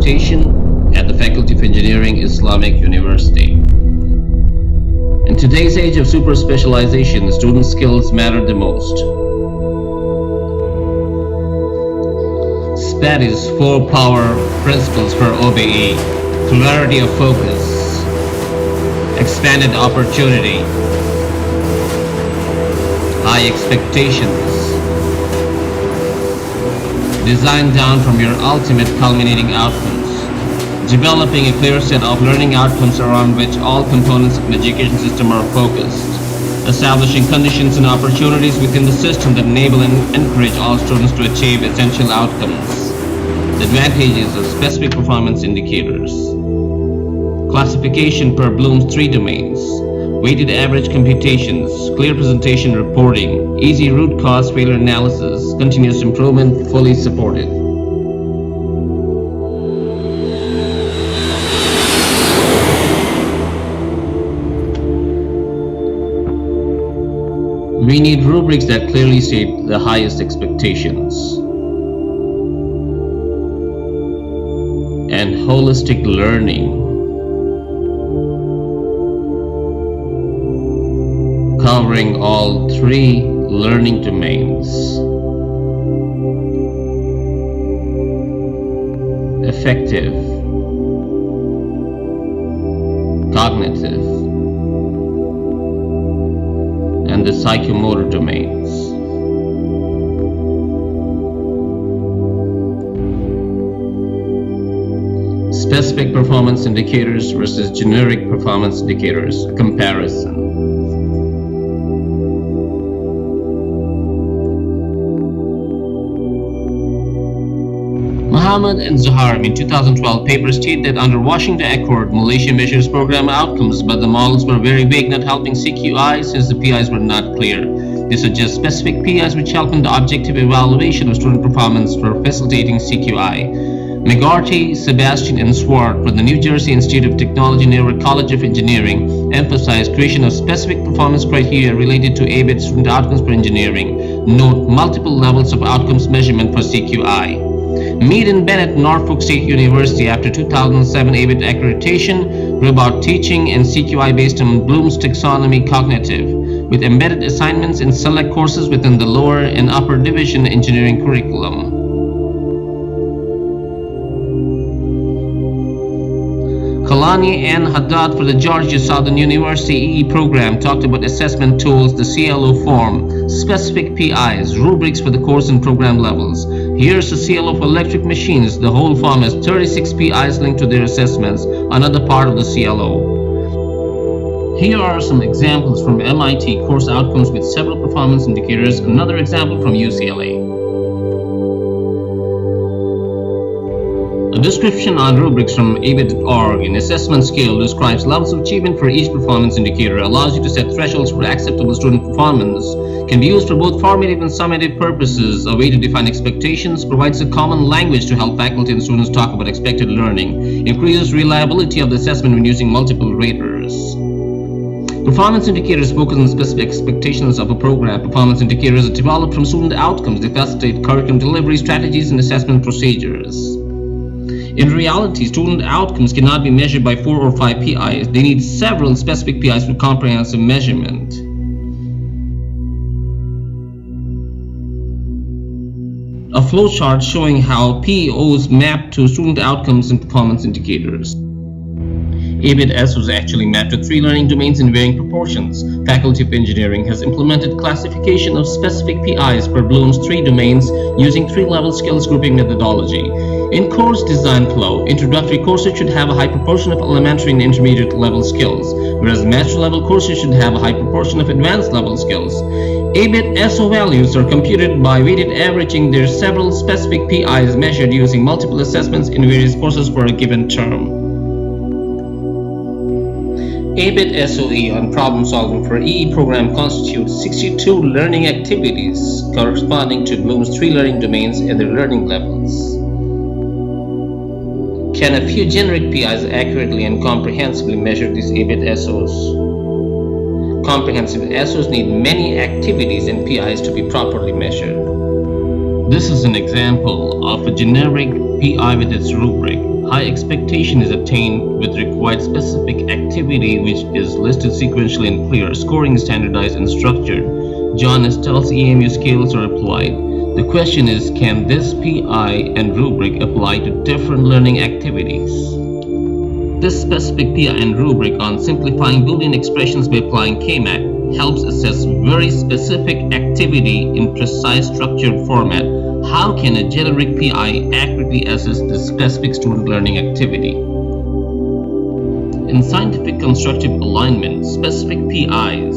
Orientation at the Faculty of Engineering, Islamic University. In today's age of super specialization, student skills matter the most. SPAT is 4 power principles for OBE: clarity of focus, expanded opportunity, high expectations, design down from your ultimate culminating outcomes, developing a clear set of learning outcomes around which all components of an education system are focused, establishing conditions and opportunities within the system that enable and encourage all students to achieve essential outcomes. The advantages of specific performance indicators. Classification per Bloom's 3 domains. Weighted average computations, clear presentation reporting, easy root cause failure analysis, continuous improvement, fully supported. We need rubrics that clearly state the highest expectations. And holistic learning, covering all 3 learning domains: affective, cognitive, and the psychomotor domains. Specific performance indicators versus generic performance indicators, a comparison. Muhammad and Zaharim in 2012 paper state that under Washington Accord, Malaysia measures program outcomes, but the models were very vague, not helping CQI since the PIs were not clear. They suggest specific PIs which help in the objective evaluation of student performance for facilitating CQI. McGarty, Sebastian, and Swart from the New Jersey Institute of Technology Newark College of Engineering emphasized creation of specific performance criteria related to ABET student outcomes for engineering. Note multiple levels of outcomes measurement for CQI. Mead and Bennett, Norfolk State University, after 2007 ABET accreditation, grew about teaching and CQI based on Bloom's taxonomy cognitive, with embedded assignments in select courses within the lower and upper division engineering curriculum. Kalani and Haddad for the Georgia Southern University EE program talked about assessment tools, the CLO form, specific PIs, rubrics for the course and program levels. Here's the CLO for electric machines. The whole form has 36 PIs linked to their assessments, another part of the CLO. Here are some examples from MIT course outcomes with several performance indicators, another example from UCLA. A description on rubrics from ABET.org. An assessment scale describes levels of achievement for each performance indicator, allows you to set thresholds for acceptable student performance, can be used for both formative and summative purposes, a way to define expectations, provides a common language to help faculty and students talk about expected learning, increases reliability of the assessment when using multiple raters. Performance indicators focus on specific expectations of a program. Performance indicators are developed from student outcomes. They facilitate curriculum delivery strategies and assessment procedures. In reality, student outcomes cannot be measured by 4 or 5 PIs. They need several specific PIs for comprehensive measurement. A flowchart showing how PEOs map to student outcomes and performance indicators. ABET-S was actually mapped to 3 learning domains in varying proportions. Faculty of Engineering has implemented classification of specific PIs for Bloom's 3 domains using 3-level skills grouping methodology. In course design flow, introductory courses should have a high proportion of elementary and intermediate level skills, whereas master level courses should have a high proportion of advanced level skills. ABET-SO values are computed by weighted averaging their several specific PIs measured using multiple assessments in various courses for a given term. ABET-SOE on problem solving for EE program constitutes 62 learning activities corresponding to Bloom's 3 learning domains and their learning levels. Can a few generic PIs accurately and comprehensively measure these ABET-SOs? Comprehensive SOs need many activities and PIs to be properly measured. This is an example of a generic PI with its rubric. High expectation is attained with required specific activity which is listed sequentially and clear. Scoring is standardized and structured. John Estell's EMU scales are applied. The question is, can this PI and rubric apply to different learning activities? This specific PI and rubric on simplifying Boolean expressions by applying KMAC helps assess very specific activity in precise structured format. How can a generic PI accurately assess the specific student learning activity? In scientific constructive alignment, specific PIs,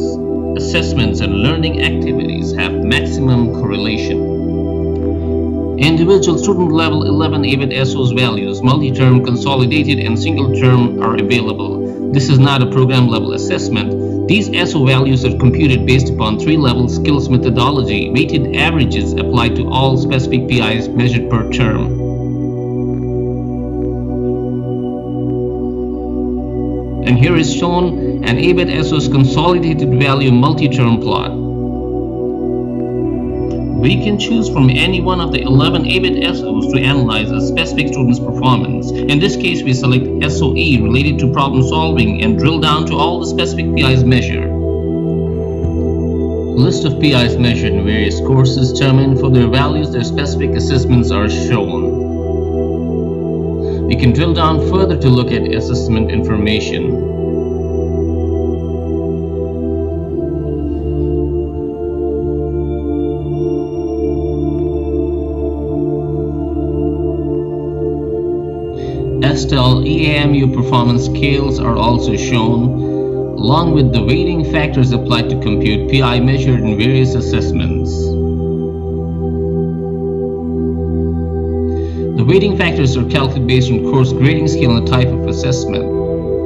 assessments, and learning activities have maximum correlation. Individual student level 11 ABET SO's values, multi-term, consolidated, and single-term are available. This is not a program-level assessment. These SO values are computed based upon 3-level skills methodology. Weighted averages applied to all specific PIs measured per term. And here is shown an ABET SO's consolidated value multi-term plot. We can choose from any one of the 11 ABET SOs to analyze a specific student's performance. In this case, we select SOE related to problem solving and drill down to all the specific PIs measured. List of PIs measured in various courses determined for their values, their specific assessments are shown. We can drill down further to look at assessment information. Estelle EAMU performance scales are also shown, along with the weighting factors applied to compute PI measured in various assessments. The weighting factors are calculated based on course grading scale and the type of assessment.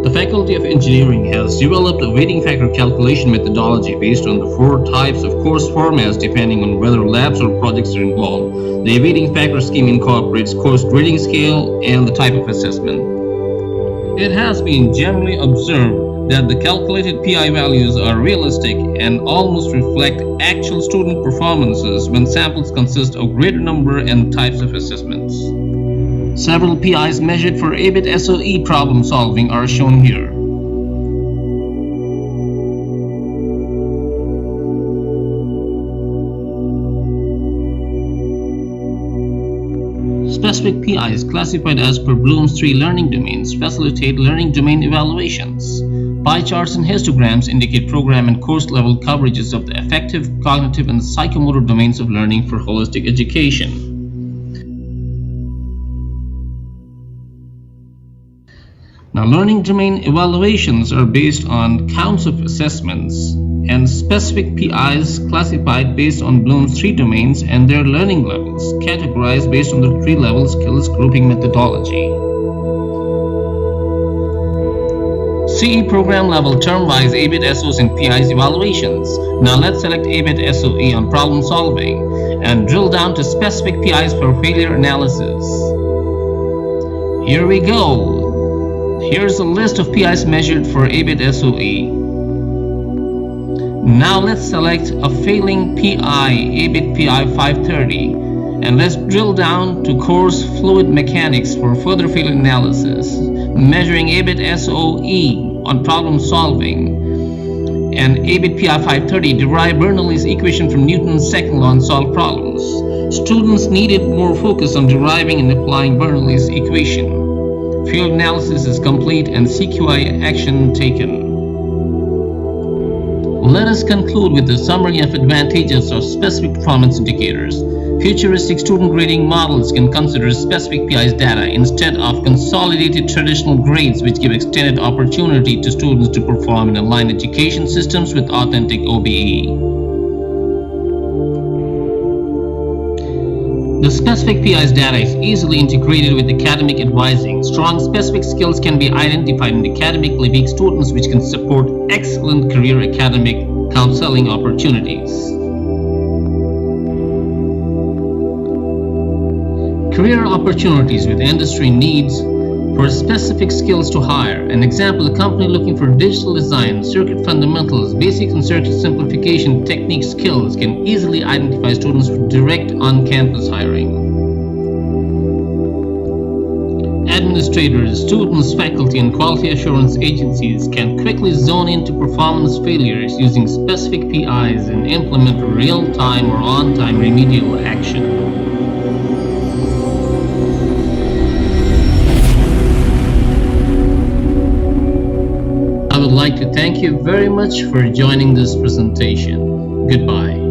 The Faculty of Engineering has developed a weighting factor calculation methodology based on the 4 types of course formats depending on whether labs or projects are involved. The weighting factor scheme incorporates course grading scale and the type of assessment. It has been generally observed that the calculated PI values are realistic and almost reflect actual student performances when samples consist of greater number and types of assessments. Several PIs measured for ABET SOE problem solving are shown here. Specific PIs classified as per Bloom's 3 learning domains facilitate learning domain evaluations. Pie charts and histograms indicate program and course level coverages of the affective, cognitive, and psychomotor domains of learning for holistic education. Now, learning domain evaluations are based on counts of assessments and specific PIs classified based on Bloom's 3 domains and their learning levels, categorized based on the 3-level skills grouping methodology. CE program level term-wise ABET SOs and PIs evaluations. Now let's select ABET SOE on problem solving and drill down to specific PIs for failure analysis. Here we go. Here's a list of PIs measured for ABET SOE. Now let's select a failing PI, ABET PI 530, and let's drill down to course fluid mechanics for further failure analysis, measuring ABET SOE on problem solving. And ABET PI 530 derive Bernoulli's equation from Newton's second law and solve problems. Students needed more focus on deriving and applying Bernoulli's equation. Field analysis is complete and CQI action taken. Let us conclude with the summary of advantages of specific performance indicators. Futuristic student grading models can consider specific PI's data instead of consolidated traditional grades, which give extended opportunity to students to perform in aligned education systems with authentic OBE. The specific PI's data is easily integrated with academic advising. Strong specific skills can be identified in academically weak students, which can support excellent career academic counseling opportunities. Career opportunities with industry needs for specific skills to hire. An example, a company looking for digital design, circuit fundamentals, basic and circuit simplification technique skills can easily identify students for direct on-campus hiring. Administrators, students, faculty, and quality assurance agencies can quickly zone into performance failures using specific PIs and implement real-time or on-time remedial action. I would like to thank you very much for joining this presentation. Goodbye.